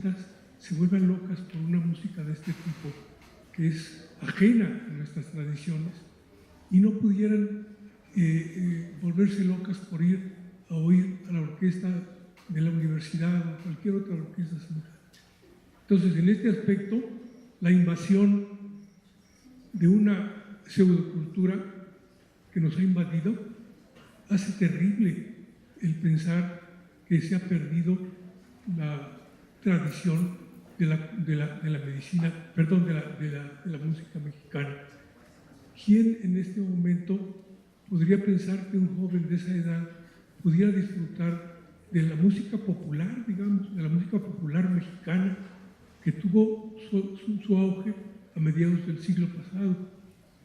jovencitas se vuelvan locas por una música de este tipo, que es ajena a nuestras tradiciones, y no pudieran volverse locas por ir a oír a la orquesta de la universidad o cualquier otra orquesta semejante. Entonces, en este aspecto, la invasión de una pseudocultura que nos ha invadido hace terrible el pensar que se ha perdido la tradición de la medicina, perdón, de la música mexicana. ¿Quién en este momento podría pensar que un joven de esa edad pudiera disfrutar de la música popular, digamos, de la música popular mexicana, que tuvo su auge a mediados del siglo pasado,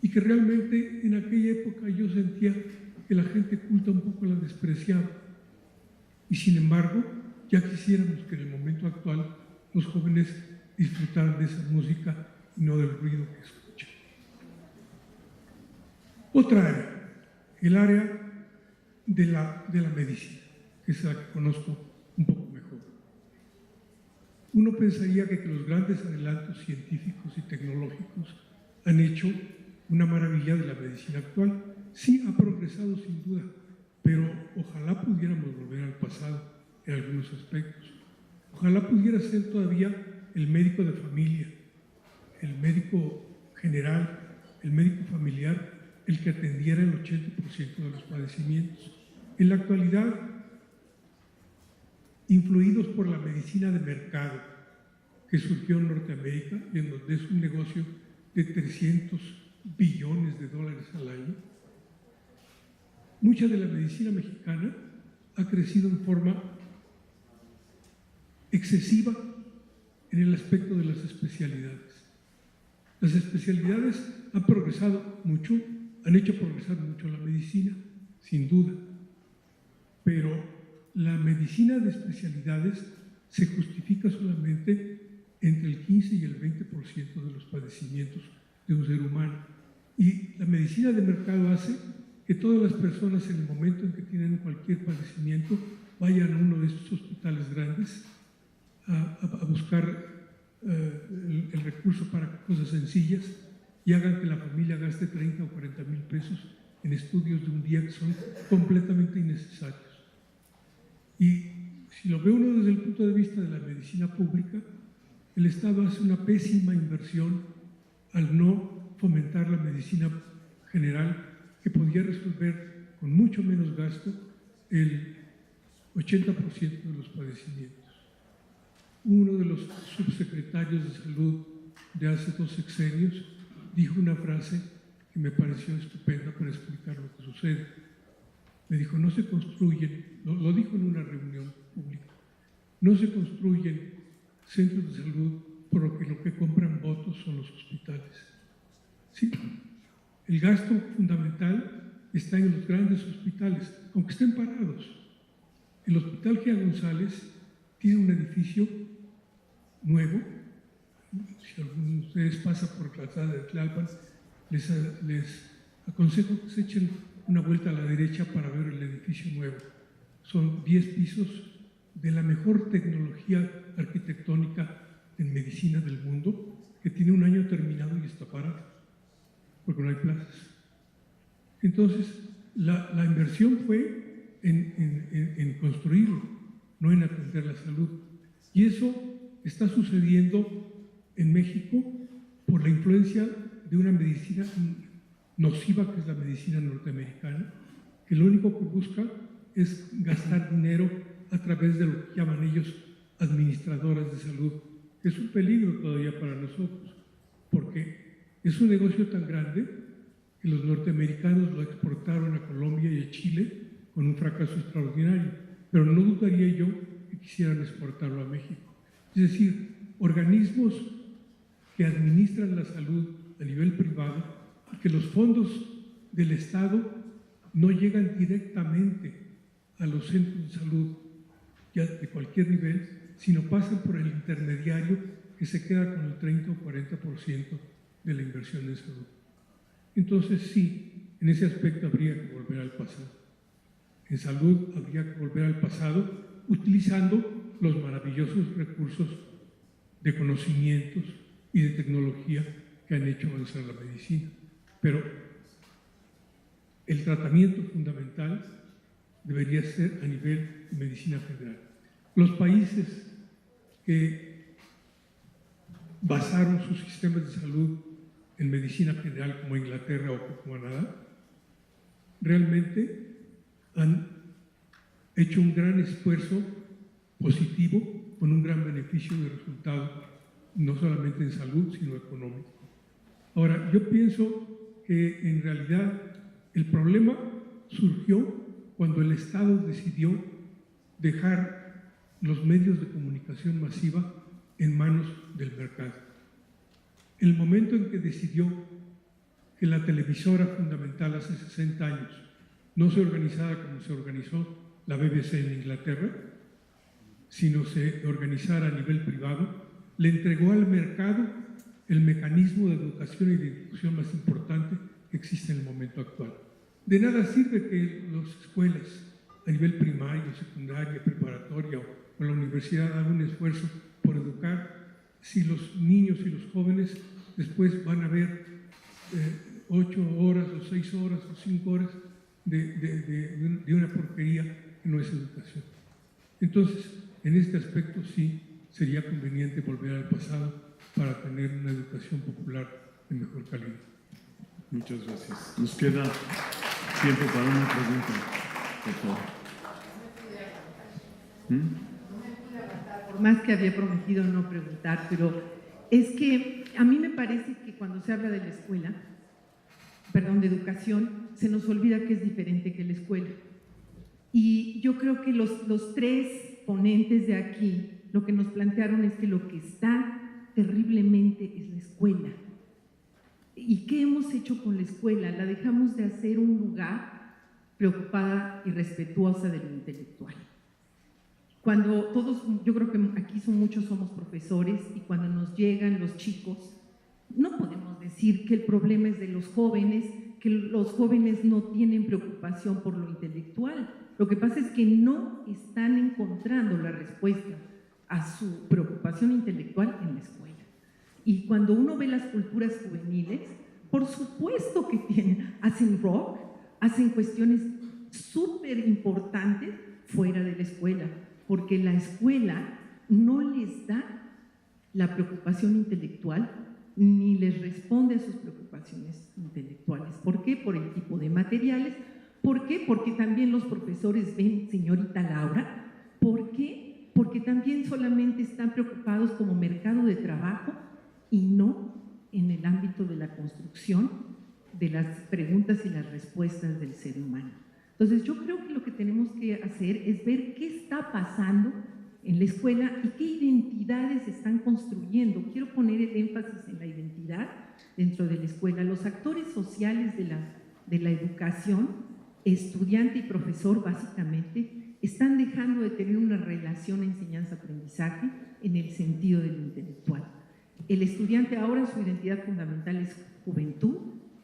y que realmente en aquella época yo sentía que la gente culta un poco la despreciaba? Y sin embargo, ya quisiéramos que en el momento actual los jóvenes disfrutaran de esa música y no del ruido que escuchan. Otra área, el área de la medicina, que es la que conozco un poco mejor. Uno pensaría que los grandes adelantos científicos y tecnológicos han hecho una maravilla de la medicina actual. Sí, ha progresado sin duda, pero ojalá pudiéramos volver al pasado en algunos aspectos. Ojalá pudiera ser todavía el médico de familia, el médico general, el médico familiar, el que atendiera el 80% de los padecimientos. En la actualidad, influidos por la medicina de mercado que surgió en Norteamérica y en donde es un negocio de 300 billones de dólares al año, mucha de la medicina mexicana ha crecido en forma excesiva en el aspecto de las especialidades. Las especialidades han progresado mucho, han hecho progresar mucho la medicina, sin duda, pero la medicina de especialidades se justifica solamente entre el 15 y el 20% de los padecimientos de un ser humano. Y la medicina de mercado hace que todas las personas en el momento en que tienen cualquier padecimiento vayan a uno de estos hospitales grandes a buscar el recurso para cosas sencillas y hagan que la familia gaste 30 o 40 mil pesos en estudios de un día que son completamente innecesarios. Y si lo ve uno desde el punto de vista de la medicina pública, el Estado hace una pésima inversión al no fomentar la medicina general, que podía resolver con mucho menos gasto el 80% de los padecimientos. Uno de los subsecretarios de salud de hace 2 sexenios dijo una frase que me pareció estupenda para explicar lo que sucede. Me dijo, no se construyen, lo dijo en una reunión pública, no se construyen centros de salud porque lo que compran votos son los hospitales. Sí, el gasto fundamental está en los grandes hospitales, aunque estén parados. El Hospital Gia González tiene un edificio nuevo. Si alguno de ustedes pasa por la calzada de Tlalpan, les aconsejo que se echen una vuelta a la derecha para ver el edificio nuevo. Son 10 pisos de la mejor tecnología arquitectónica en medicina del mundo, que tiene un año terminado y está parado, porque no hay plazas. Entonces, la inversión fue en construirlo, no en atender la salud. Y eso está sucediendo en México por la influencia de una medicina nociva, que es la medicina norteamericana, que lo único que busca es gastar dinero a través de lo que llaman ellos administradoras de salud, que es un peligro todavía para nosotros, porque es un negocio tan grande que los norteamericanos lo exportaron a Colombia y a Chile con un fracaso extraordinario, pero no dudaría yo que quisieran exportarlo a México. Es decir, organismos que administran la salud a nivel privado y que los fondos del Estado no llegan directamente a los centros de salud ya de cualquier nivel, sino pasan por el intermediario que se queda con el 30 o 40% de la inversión en salud. Entonces sí, en ese aspecto habría que volver al pasado. En salud habría que volver al pasado utilizando los maravillosos recursos de conocimientos y de tecnología que han hecho avanzar la medicina. Pero el tratamiento fundamental debería ser a nivel de medicina general. Los países que basaron sus sistemas de salud en medicina general, como Inglaterra o como Canadá, realmente han hecho un gran esfuerzo positivo con un gran beneficio de resultado, no solamente en salud, sino económico. Ahora, yo pienso que en realidad el problema surgió cuando el Estado decidió dejar los medios de comunicación masiva en manos del mercado. El momento en que decidió que la televisora fundamental hace 60 años no se organizara como se organizó la BBC en Inglaterra, sino se organizara a nivel privado, le entregó al mercado el mecanismo de educación y de difusión más importante que existe en el momento actual. De nada sirve que las escuelas a nivel primario, secundaria, preparatoria o la universidad hagan un esfuerzo por educar si los niños y los jóvenes después van a ver 8 horas o 6 horas o 5 horas de una porquería que no es educación. Entonces, en este aspecto sí sería conveniente volver al pasado para tener una educación popular de mejor calidad. Muchas gracias. Nos queda tiempo para una pregunta, por favor. No me pude aguantar, por más que había prometido no preguntar, pero es que a mí me parece que cuando se habla de la escuela, de educación, se nos olvida que es diferente que la escuela. Y yo creo que los tres ponentes de aquí lo que nos plantearon es que lo que está terriblemente es la escuela. ¿Y qué hemos hecho con la escuela? La dejamos de hacer un lugar preocupada y respetuosa de lo intelectual. Cuando todos, yo creo que aquí muchos somos profesores, y cuando nos llegan los chicos, no podemos decir que el problema es de los jóvenes, que los jóvenes no tienen preocupación por lo intelectual. Lo que pasa es que no están encontrando la respuesta a su preocupación intelectual en la escuela. Y cuando uno ve las culturas juveniles, por supuesto que hacen rock, hacen cuestiones súper importantes fuera de la escuela, porque la escuela no les da la preocupación intelectual ni les responde a sus preocupaciones intelectuales. ¿Por qué? Por el tipo de materiales. ¿Por qué? Porque también los profesores ven, señorita Laura. ¿Por qué? Porque también solamente están preocupados como mercado de trabajo y no en el ámbito de la construcción de las preguntas y las respuestas del ser humano. Entonces yo creo que lo que tenemos que hacer es ver qué está pasando en la escuela y qué identidades están construyendo. Quiero poner el énfasis en la identidad dentro de la escuela. Los actores sociales de la educación, estudiante y profesor básicamente, están dejando de tener una relación enseñanza-aprendizaje en el sentido de lo intelectual. El estudiante ahora, su identidad fundamental es juventud,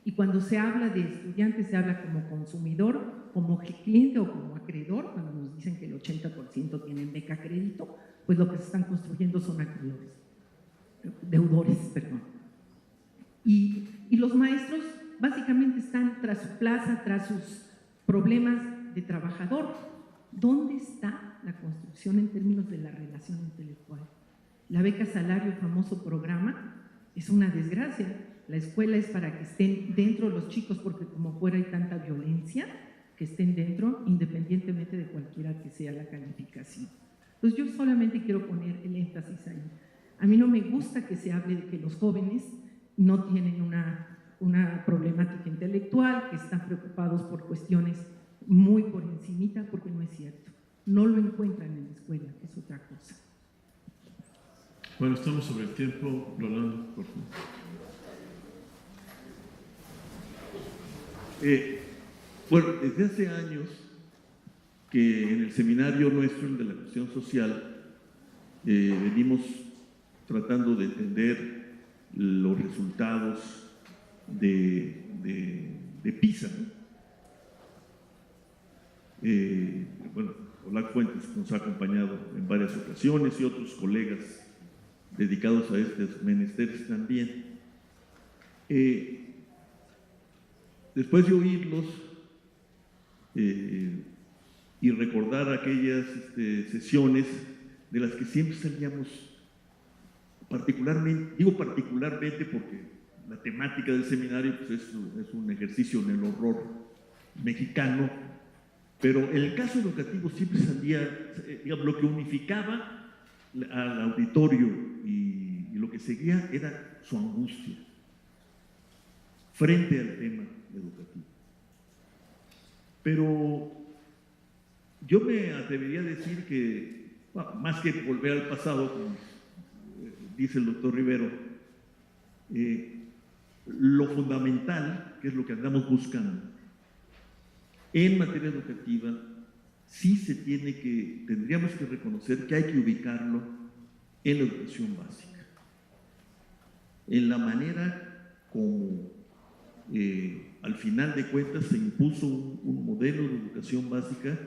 y cuando se habla de estudiante se habla como consumidor, como cliente o como acreedor. Cuando nos dicen que el 80% tienen beca crédito, pues lo que se están construyendo son deudores. Y los maestros básicamente están tras su plaza, tras sus problemas de trabajador. ¿Dónde está la construcción en términos de la relación intelectual? La beca salario, el famoso programa, es una desgracia. La escuela es para que estén dentro los chicos, porque como fuera hay tanta violencia, que estén dentro independientemente de cualquiera que sea la calificación. Entonces yo solamente quiero poner el énfasis ahí. A mí no me gusta que se hable de que los jóvenes no tienen una problemática intelectual, que están preocupados por cuestiones muy por encimita, porque no es cierto. No lo encuentran en la escuela, que es otra cosa. Bueno, estamos sobre el tiempo. Rolando, por favor. Bueno, desde hace años que en el seminario nuestro, el de la cuestión social, venimos tratando de entender los resultados de PISA, ¿no? Bueno, Olac Fuentes nos ha acompañado en varias ocasiones y otros colegas dedicados a estos menesteres también. Después de oírlos y recordar aquellas sesiones de las que siempre salíamos, particularmente porque la temática del seminario pues es un ejercicio en el horror mexicano, pero en el caso educativo siempre salía, digamos, lo que unificaba al auditorio y lo que seguía era su angustia frente al tema educativo. Pero yo me atrevería a decir que, más que volver al pasado, como dice el doctor Rivero, lo fundamental, que es lo que andamos buscando, en materia educativa, sí tendríamos que reconocer que hay que ubicarlo en la educación básica, en la manera como al final de cuentas se impuso un modelo de educación básica,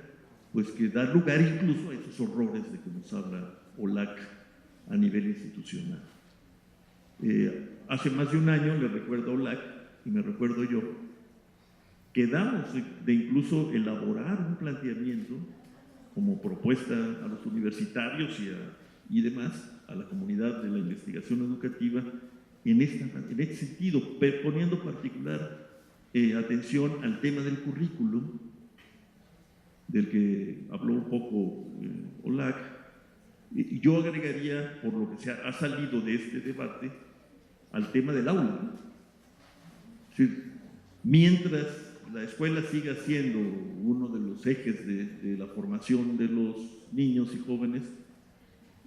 pues que da lugar incluso a esos horrores de que nos habla OLAC a nivel institucional. Hace más de un año, le recuerdo a OLAC y me recuerdo yo, quedamos de incluso elaborar un planteamiento como propuesta a los universitarios y demás, a la comunidad de la investigación educativa, en este sentido, poniendo particular atención al tema del currículum, del que habló un poco OLAC, y yo agregaría, por lo que ha salido de este debate, al tema del aula, ¿no? Es decir, mientras la escuela siga siendo uno de los ejes de la formación de los niños y jóvenes,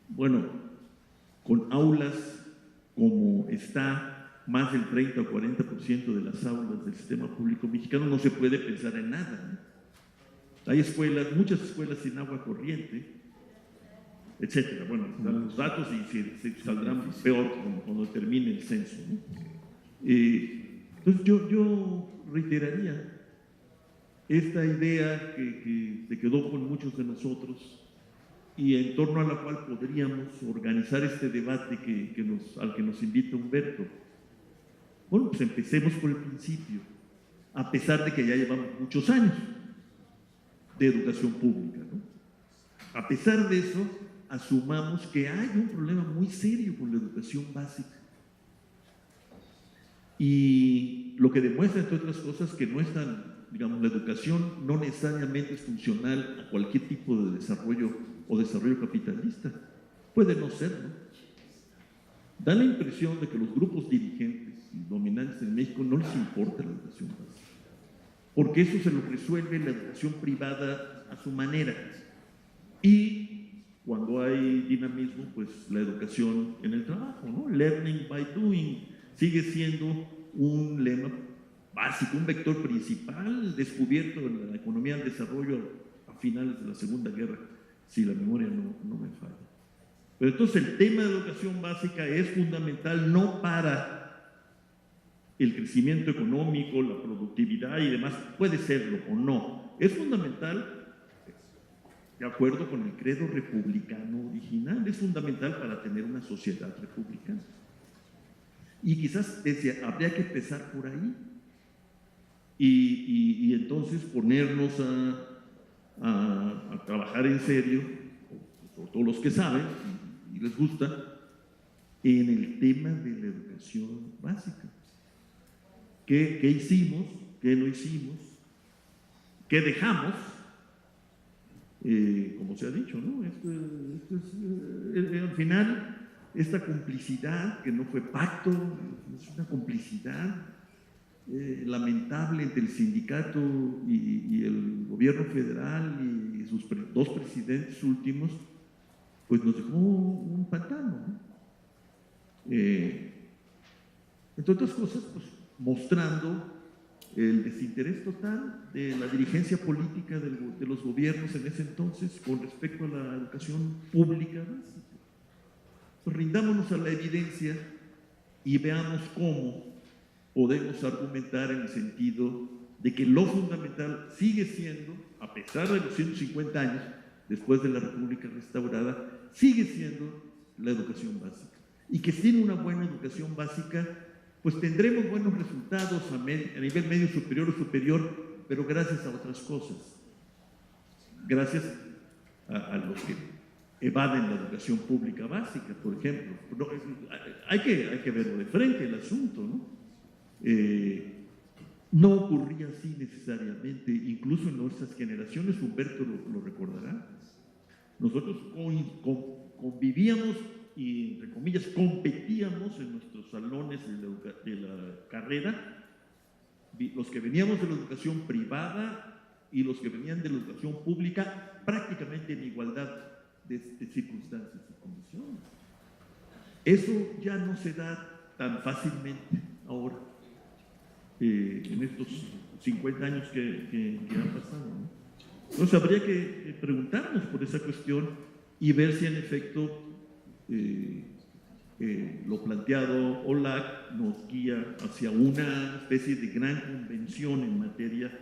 bueno, con aulas como está más del 30 o 40% de las aulas del sistema público mexicano, no se puede pensar en nada, ¿no? Hay escuelas, muchas escuelas sin agua corriente, etcétera. Bueno, dan los datos y se saldrán peor cuando termine el censo, ¿no? Entonces yo reiteraría esta idea que se quedó con muchos de nosotros y en torno a la cual podríamos organizar este debate al que nos invita Humberto. Bueno, pues empecemos por el principio, a pesar de que ya llevamos muchos años de educación pública, ¿no? A pesar de eso, asumamos que hay un problema muy serio con la educación básica. Y lo que demuestra, entre otras cosas, que no es tan, digamos, la educación no necesariamente es funcional a cualquier tipo de desarrollo o desarrollo capitalista. Puede no serlo. Da la impresión de que los grupos dirigentes y dominantes en México no les importa la educación básica, porque eso se lo resuelve la educación privada a su manera. Y cuando hay dinamismo, pues la educación en el trabajo, ¿no? Learning by doing sigue siendo un lema básico, un vector principal descubierto en la economía del desarrollo a finales de la Segunda Guerra, si la memoria no me falla. Pero entonces el tema de educación básica es fundamental no para el crecimiento económico, la productividad y demás, puede serlo o no, es fundamental de acuerdo con el credo republicano original, es fundamental para tener una sociedad republicana. Y quizás habría que empezar por ahí y entonces ponernos a trabajar en serio, sobre todo los que saben y les gusta, en el tema de la educación básica. ¿Qué hicimos? ¿Qué no hicimos? ¿Qué dejamos? Como se ha dicho, ¿no? Al final, esta complicidad, que no fue pacto, es una complicidad lamentable entre el sindicato y el gobierno federal y sus dos presidentes últimos, pues nos dejó un pantano, ¿no? Entre otras cosas, pues mostrando el desinterés total de la dirigencia política de los gobiernos en ese entonces con respecto a la educación pública básica. Pues rindámonos a la evidencia y veamos cómo podemos argumentar en el sentido de que lo fundamental sigue siendo, a pesar de los 150 años después de la República restaurada, sigue siendo la educación básica. y que sin una buena educación básica, pues tendremos buenos resultados a nivel medio superior o superior, pero gracias a otras cosas. Gracias a los que evaden la educación pública básica, por ejemplo. No, hay que verlo de frente el asunto, ¿no? No ocurría así necesariamente, incluso en nuestras generaciones, Humberto lo recordará. Nosotros convivíamos y, entre comillas, competíamos en nuestros salones de la carrera, los que veníamos de la educación privada y los que venían de la educación pública, prácticamente en igualdad de circunstancias y condiciones. Eso ya no se da tan fácilmente ahora, en estos 50 años que han pasado, ¿no? Entonces habría que preguntarnos por esa cuestión y ver si en efecto lo planteado OLAC nos guía hacia una especie de gran convención en materia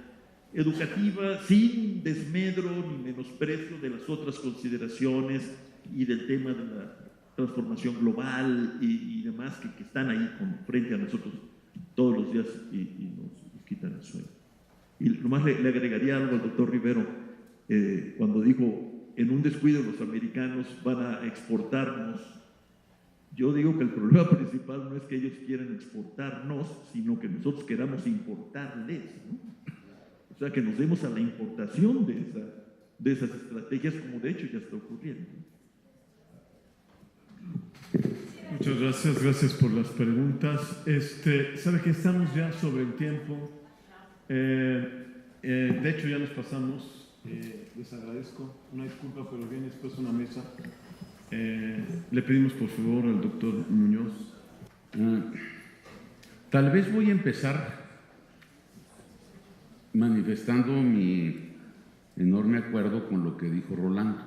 educativa, sin desmedro ni menosprecio de las otras consideraciones y del tema de la transformación global y demás que están ahí frente a nosotros todos los días y nos quitan el sueño. Y nomás le agregaría algo al doctor Rivero, cuando dijo, en un descuido los americanos van a exportarnos. Yo digo que el problema principal no es que ellos quieran exportarnos, sino que nosotros queramos importarles, ¿no? O sea, que nos demos a la importación de esas estrategias, como de hecho ya está ocurriendo. Muchas gracias, gracias por las preguntas. Sabe que estamos ya sobre el tiempo. De hecho, ya nos pasamos. Les agradezco. Una disculpa, pero viene después una mesa. Le pedimos por favor al doctor Muñoz. Tal vez voy a empezar manifestando mi enorme acuerdo con lo que dijo Rolando.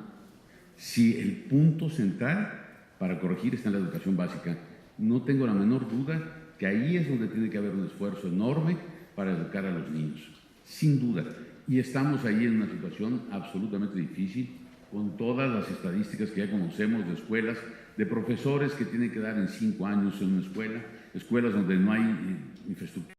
Si el punto central para corregir está en la educación básica, no tengo la menor duda que ahí es donde tiene que haber un esfuerzo enorme para educar a los niños, sin duda. Y estamos ahí en una situación absolutamente difícil, con todas las estadísticas que ya conocemos de escuelas, de profesores que tienen que dar en 5 años en una escuela, escuelas donde no hay infraestructura.